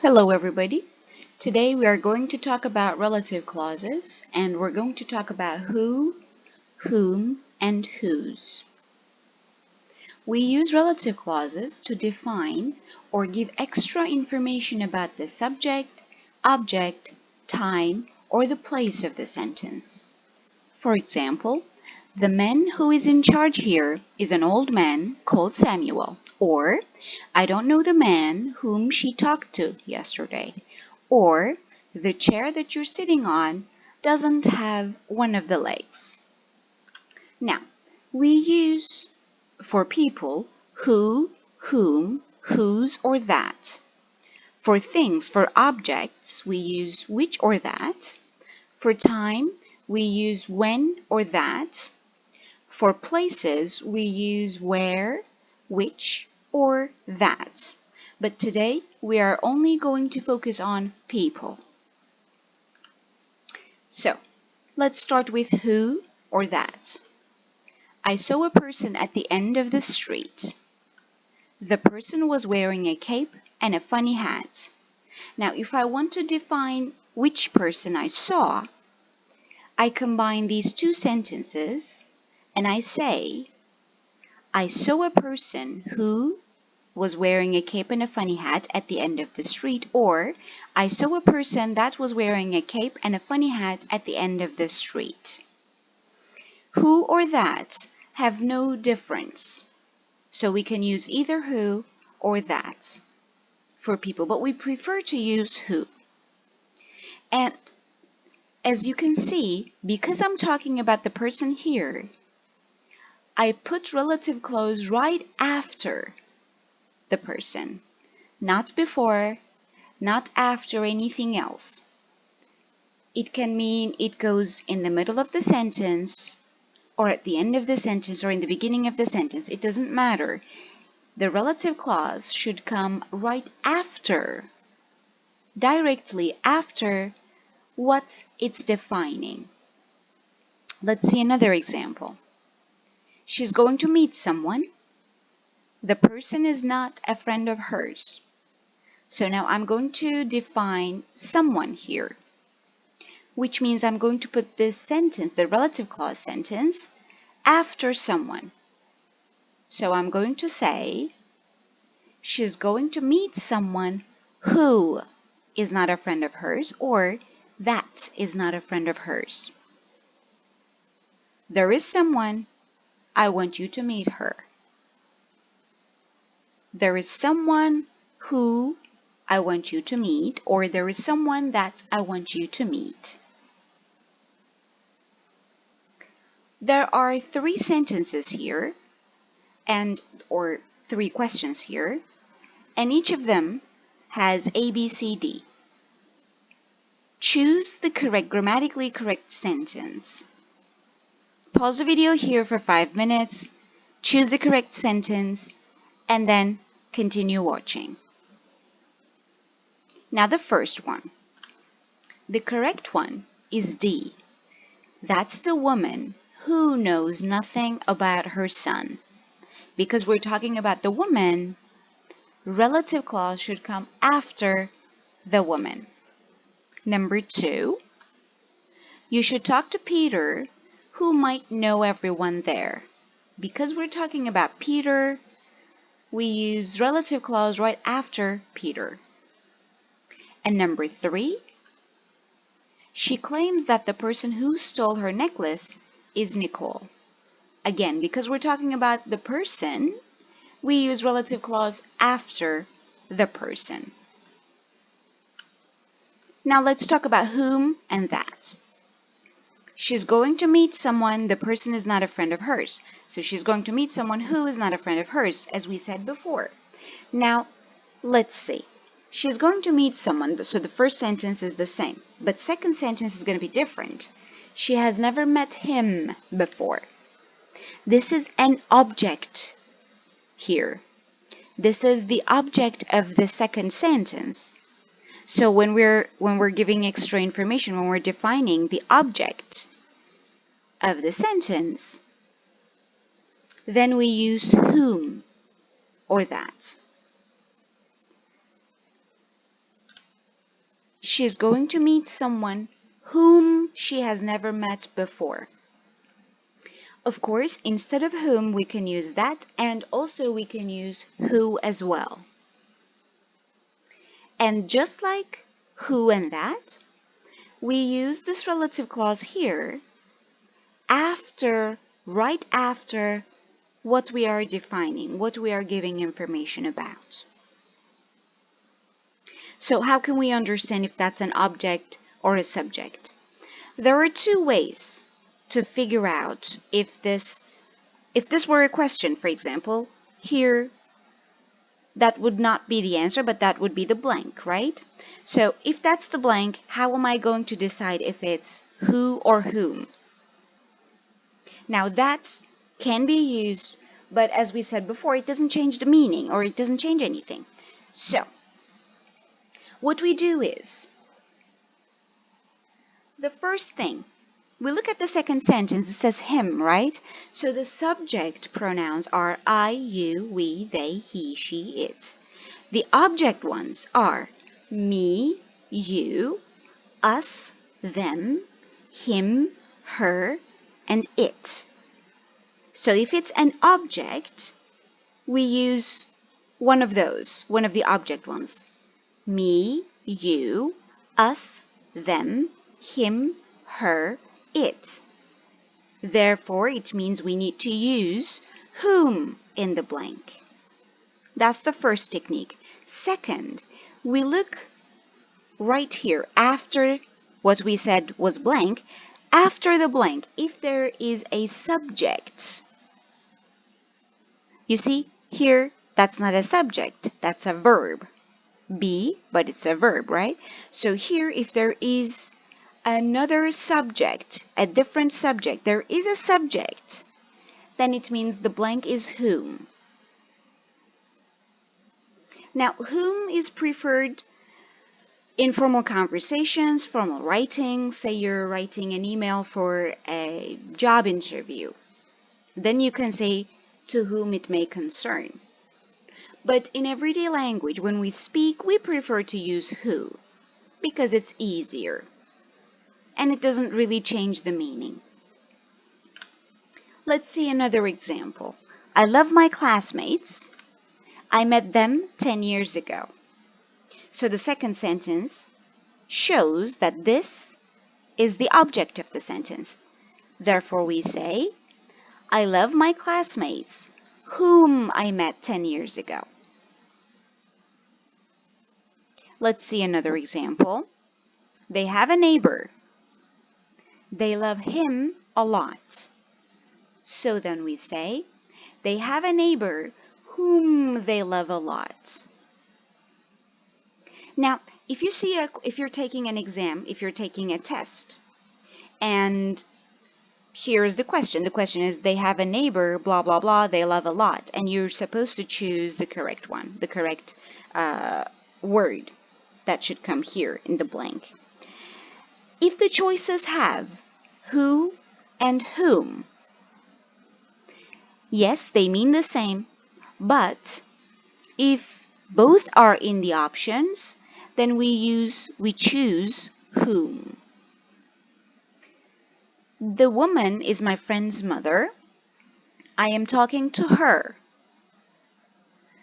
Hello everybody. Today we are going to talk about relative clauses and we're going to talk about who, whom, and whose. We use relative clauses to define or give extra information about the subject, object, time, or the place of the sentence. For example, the man who is in charge here is an old man called Samuel, or I don't know the man whom she talked to yesterday, or the chair that you're sitting on doesn't have one of the legs. Now, we use for people who, whom, whose, or that. For things, for objects, we use which or that. For time, we use when or that. For places, we use where, which, or that. But today, we are only going to focus on people. So, let's start with who or that. I saw a person at the end of the street. The person was wearing a cape and a funny hat. Now, if I want to define which person I saw, I combine these two sentences and I say, I saw a person who was wearing a cape and a funny hat at the end of the street, or I saw a person that was wearing a cape and a funny hat at the end of the street. Who or that have no difference, so we can use either who or that for people, but we prefer to use who. And as you can see, because I'm talking about the person here, I put relative clause right after the person, not before, not after anything else. It can mean it goes in the middle of the sentence, or at the end of the sentence, or in the beginning of the sentence. It doesn't matter. The relative clause should come right after, directly after what it's defining. Let's see another example. She's going to meet someone. The person is not a friend of hers. So now I'm going to define someone here, which means I'm going to put this sentence, the relative clause sentence, after someone. So I'm going to say, she's going to meet someone who is not a friend of hers, or that is not a friend of hers. There is someone, I want you to meet her. There is someone who I want you to meet, or there is someone that I want you to meet. There are three sentences here, or three questions here, and each of them has A, B, C, D. Choose the grammatically correct sentence. Pause the video here for 5 minutes, choose the correct sentence, and then continue watching. Now the first one. The correct one is D. That's the woman who knows nothing about her son. Because we're talking about the woman, relative clause should come after the woman. Number 2, you should talk to Peter, who might know everyone there. Because we're talking about Peter, we use relative clause right after Peter. And number 3, she claims that the person who stole her necklace is Nicole. Again, because we're talking about the person, we use relative clause after the person. Now let's talk about whom and that. She's going to meet someone, the person is not a friend of hers. So she's going to meet someone who is not a friend of hers, as we said before. Now, let's see. She's going to meet someone, so the first sentence is the same, but second sentence is going to be different. She has never met him before. This is an object here. This is the object of the second sentence. So when we're giving extra information, when we're defining the object of the sentence, then we use whom or that. she's going to meet someone whom she has never met before. Of course, instead of whom, we can use that, and also we can use who as well. And just like who and that, we use this relative clause here right after what we are defining, what we are giving information about. So how can we understand if that's an object or a subject? There are two ways to figure out if this were a question, for example. Here, that would not be the answer, but that would be the blank, right? So if that's the blank, how am I going to decide if it's who or whom? Now that can be used, but as we said before, it doesn't change the meaning, or it doesn't change anything. So what we do is, the first thing, we look at the second sentence. It says him, right? So the subject pronouns are I, you, we, they, he, she, it. The object ones are me, you, us, them, him, her, and it. So if it's an object, we use one of those, one of the object ones. Me, you, us, them, him, her, it. Therefore, it means we need to use whom in the blank. That's the first technique. Second, we look right here after what we said was blank. After the blank, if there is a subject, you see here, that's not a subject, that's a verb. Be, but it's a verb, right? So here, if there is another subject, a different subject, there is a subject, then it means the blank is whom. Now, whom is preferred in formal conversations, formal writing. Say you're writing an email for a job interview. Then you can say to whom it may concern. But in everyday language, when we speak, we prefer to use who because it's easier and it doesn't really change the meaning. Let's see another example. I love my classmates. I met them 10 years ago. So the second sentence shows that this is the object of the sentence. Therefore, we say, I love my classmates whom I met 10 years ago. Let's see another example. They have a neighbor. They love him a lot. So then we say, they have a neighbor whom they love a lot. Now, if you're taking an exam, if you're taking a test, and here's the question. The question is, they have a neighbor, blah, blah, blah, they love a lot. And you're supposed to choose the correct one, the correct word that should come here in the blank. If the choices have who and whom, yes, they mean the same, but if both are in the options, then we choose whom. The woman is my friend's mother. I am talking to her.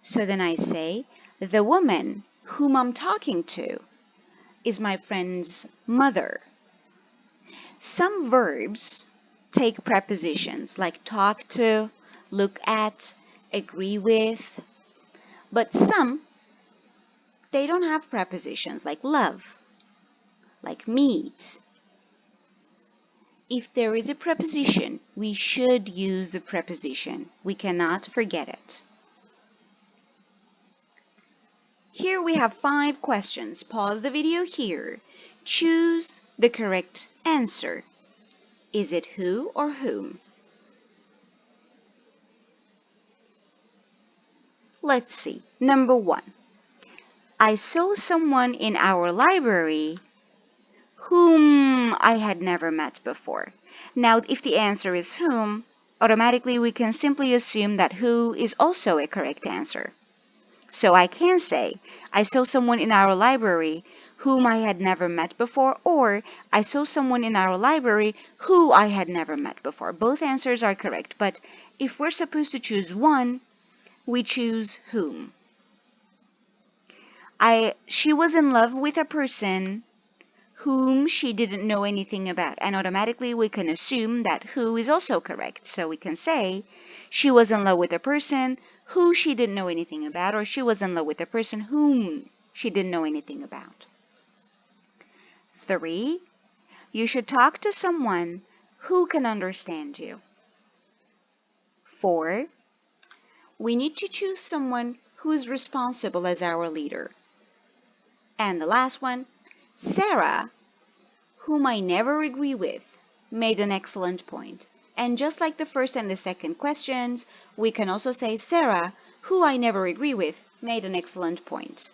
So then I say, the woman whom I'm talking to is my friend's mother. Some verbs take prepositions like talk to, look at, agree with, but some, they don't have prepositions like love, like meet. If there is a preposition, we should use the preposition. We cannot forget it. Here we have 5 questions. Pause the video here. Choose the correct answer. Is it who or whom? Let's see. Number 1. I saw someone in our library whom I had never met before. Now, if the answer is whom, automatically we can simply assume that who is also a correct answer. So I can say, I saw someone in our library whom I had never met before, or I saw someone in our library who I had never met before. Both answers are correct, but if we're supposed to choose one, we choose whom. She was in love with a person whom she didn't know anything about, and automatically we can assume that who is also correct. So we can say she was in love with a person who she didn't know anything about, or she was in love with a person whom she didn't know anything about. 3. You should talk to someone who can understand you. 4. We need to choose someone who's responsible as our leader. And the last one, Sarah, whom I never agree with, made an excellent point. And just like the first and the second questions, we can also say Sarah, who I never agree with, made an excellent point.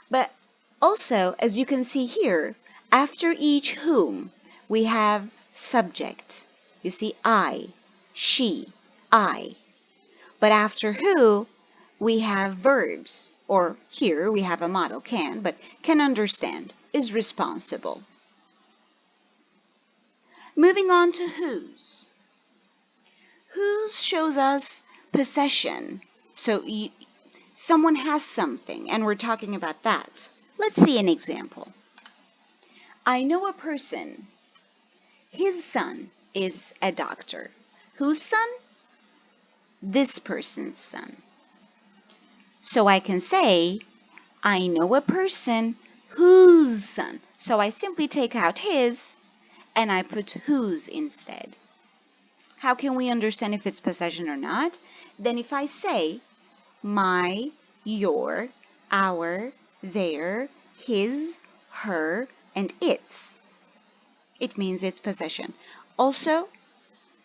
But also, as you can see here, after each whom, we have subject. You see, I, she, I. But after who, we have verbs. Or here we have a model can, but can understand, is responsible. Moving on to whose. Whose shows us possession. So someone has something, and we're talking about that. Let's see an example. I know a person. His son is a doctor. Whose son? This person's son. So I can say, I know a person whose son. So I simply take out his, and I put whose instead. How can we understand if it's possession or not? Then if I say my, your, our, their, his, her, and its, it means it's possession. Also,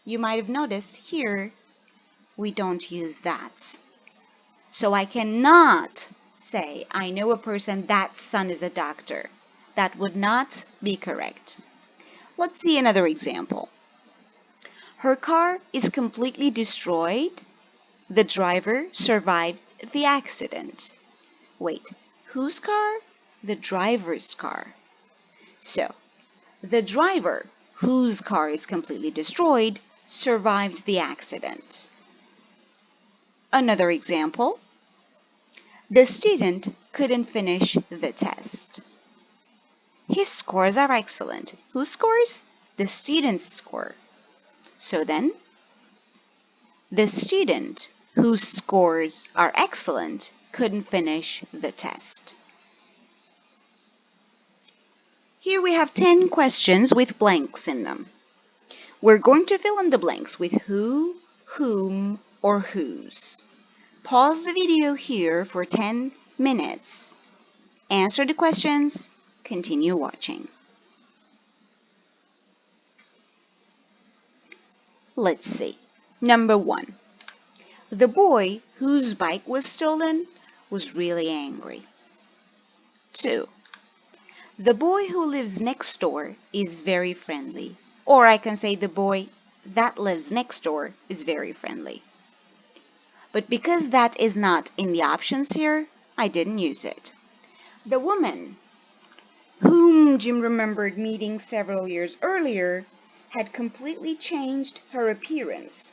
you might have noticed here we don't use that. So I cannot say I know a person that son is a doctor. That would not be correct. Let's see another example. Her car is completely destroyed. The driver survived the accident. Wait, whose car? The driver's car. So, the driver, whose car is completely destroyed, survived the accident. Another example. The student couldn't finish the test. His scores are excellent. Whose scores? The student's score. So then, the student whose scores are excellent couldn't finish the test. Here we have 10 questions with blanks in them. We're going to fill in the blanks with who, whom, or whose. Pause the video here for 10 minutes. Answer the questions. Continue watching. Let's see. Number 1. The boy whose bike was stolen was really angry. 2. The boy who lives next door is very friendly. Or I can say the boy that lives next door is very friendly. But because that is not in the options here, I didn't use it. The woman whom Jim remembered meeting several years earlier had completely changed her appearance.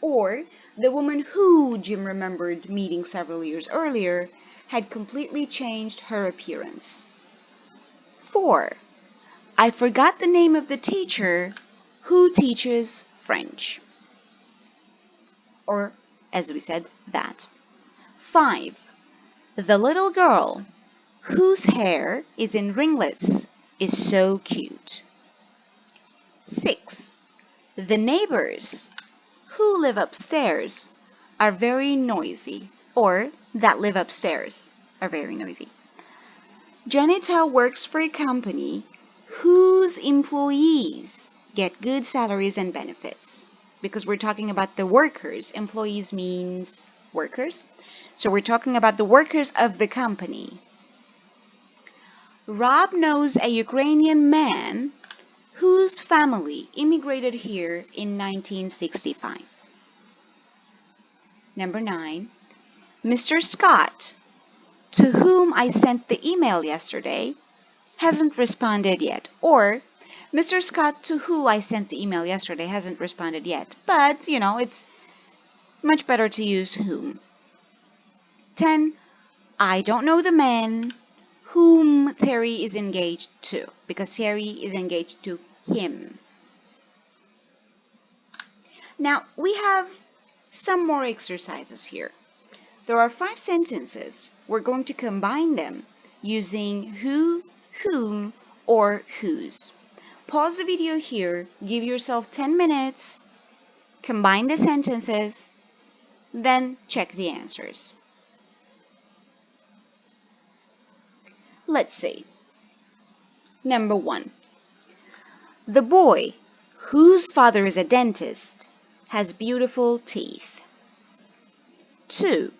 Or the woman who Jim remembered meeting several years earlier had completely changed her appearance. 4. I forgot the name of the teacher who teaches French. Or, as we said, that. 5. The little girl whose hair is in ringlets is so cute. 6. The neighbors who live upstairs are very noisy, or that live upstairs are very noisy. Janita works for a company whose employees get good salaries and benefits. Because we're talking about the workers. Employees means workers. So we're talking about the workers of the company. Rob knows a Ukrainian man whose family immigrated here in 1965. Number 9. Mr. Scott to whom I sent the email yesterday hasn't responded yet. Or Mr. Scott, to who I sent the email yesterday, hasn't responded yet. But, it's much better to use whom. 10. I don't know the man whom Terry is engaged to, because Terry is engaged to him. Now, we have some more exercises here. There are 5 sentences. We're going to combine them using who, whom, or whose. Pause the video here, give yourself 10 minutes, combine the sentences, then check the answers. Let's see. Number 1. The boy, whose father is a dentist, has beautiful teeth. 2.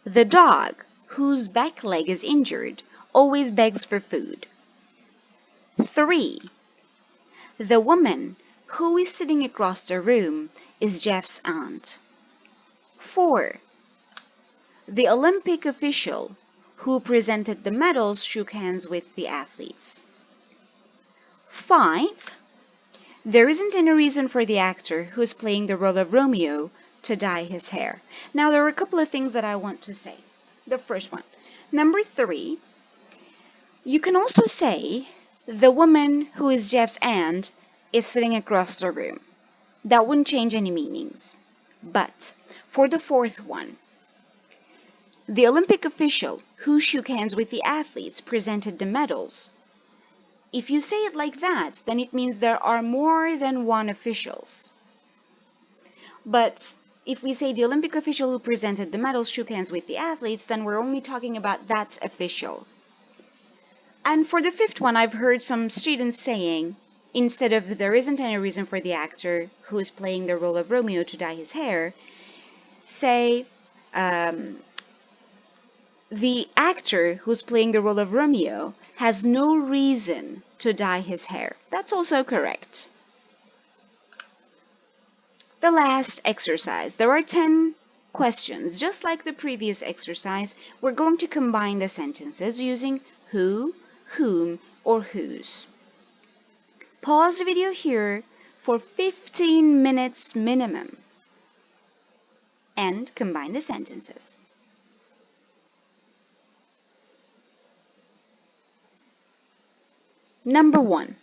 The dog, whose back leg is injured, always begs for food. 3. The woman who is sitting across the room is Jeff's aunt. 4. The Olympic official who presented the medals shook hands with the athletes. 5. There isn't any reason for the actor who is playing the role of Romeo to dye his hair. Now, there are a couple of things that I want to say. The first one. Number 3, you can also say the woman who is Jeff's aunt is sitting across the room. That wouldn't change any meanings. But for the fourth one, the Olympic official who shook hands with the athletes presented the medals. If you say it like that, then it means there are more than one officials. But if we say the Olympic official who presented the medals shook hands with the athletes, then we're only talking about that official. And for the fifth one, I've heard some students saying, instead of there isn't any reason for the actor who is playing the role of Romeo to dye his hair, say the actor who's playing the role of Romeo has no reason to dye his hair. That's also correct. The last exercise. There are 10 questions. Just like the previous exercise, we're going to combine the sentences using who, whom, or whose. Pause the video here for 15 minutes minimum and combine the sentences. Number 1.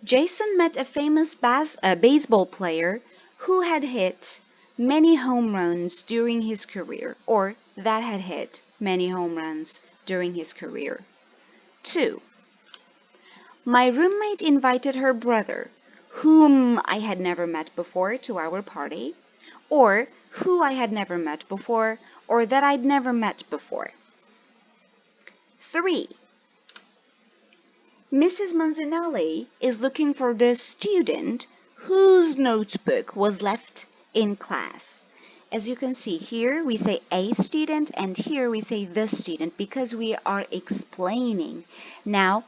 Jason met a famous baseball player who had hit many home runs during his career, or that had hit many home runs during his career. 2. My roommate invited her brother, whom I had never met before, to our party, or who I had never met before, or that I'd never met before. 3. Mrs. Manzanelli is looking for the student whose notebook was left in class. As you can see here, we say a student, and here we say the student because we are explaining. Now,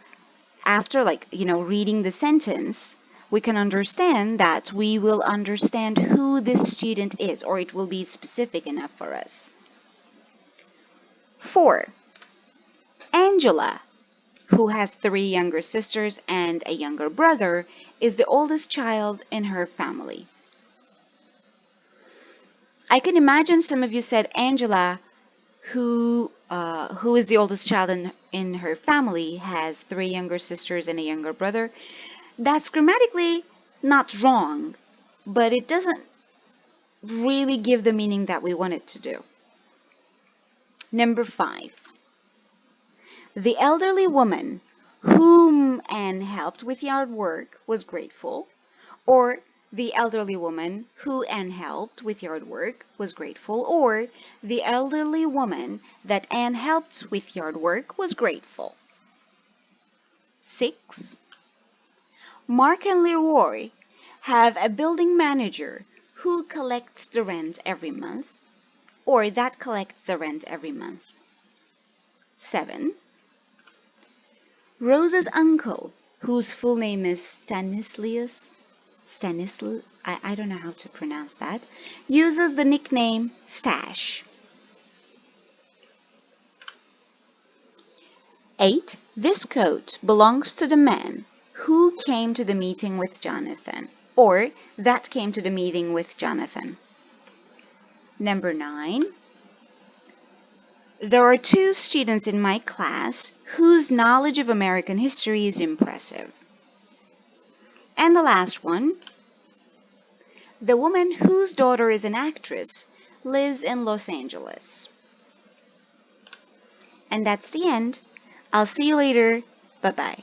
after reading the sentence, we can understand that we will understand who this student is, or it will be specific enough for us. 4. Angela, who has 3 younger sisters and a younger brother, is the oldest child in her family. I can imagine some of you said Angela, who is the oldest child in her family, has 3 younger sisters and a younger brother. That's grammatically not wrong, but it doesn't really give the meaning that we want it to do. Number 5. The elderly woman whom Anne helped with yard work was grateful, or the elderly woman who Anne helped with yard work was grateful, or the elderly woman that Anne helped with yard work was grateful. 6. Mark and Leroy have a building manager who collects the rent every month, or that collects the rent every month. 7. Rose's uncle, whose full name is Stanislaus, I don't know how to pronounce that, uses the nickname Stash. 8. This coat belongs to the man who came to the meeting with Jonathan, or that came to the meeting with Jonathan. Number 9. There are 2 students in my class whose knowledge of American history is impressive. And the last one, the woman whose daughter is an actress lives in Los Angeles. And that's the end. I'll see you later. Bye-bye.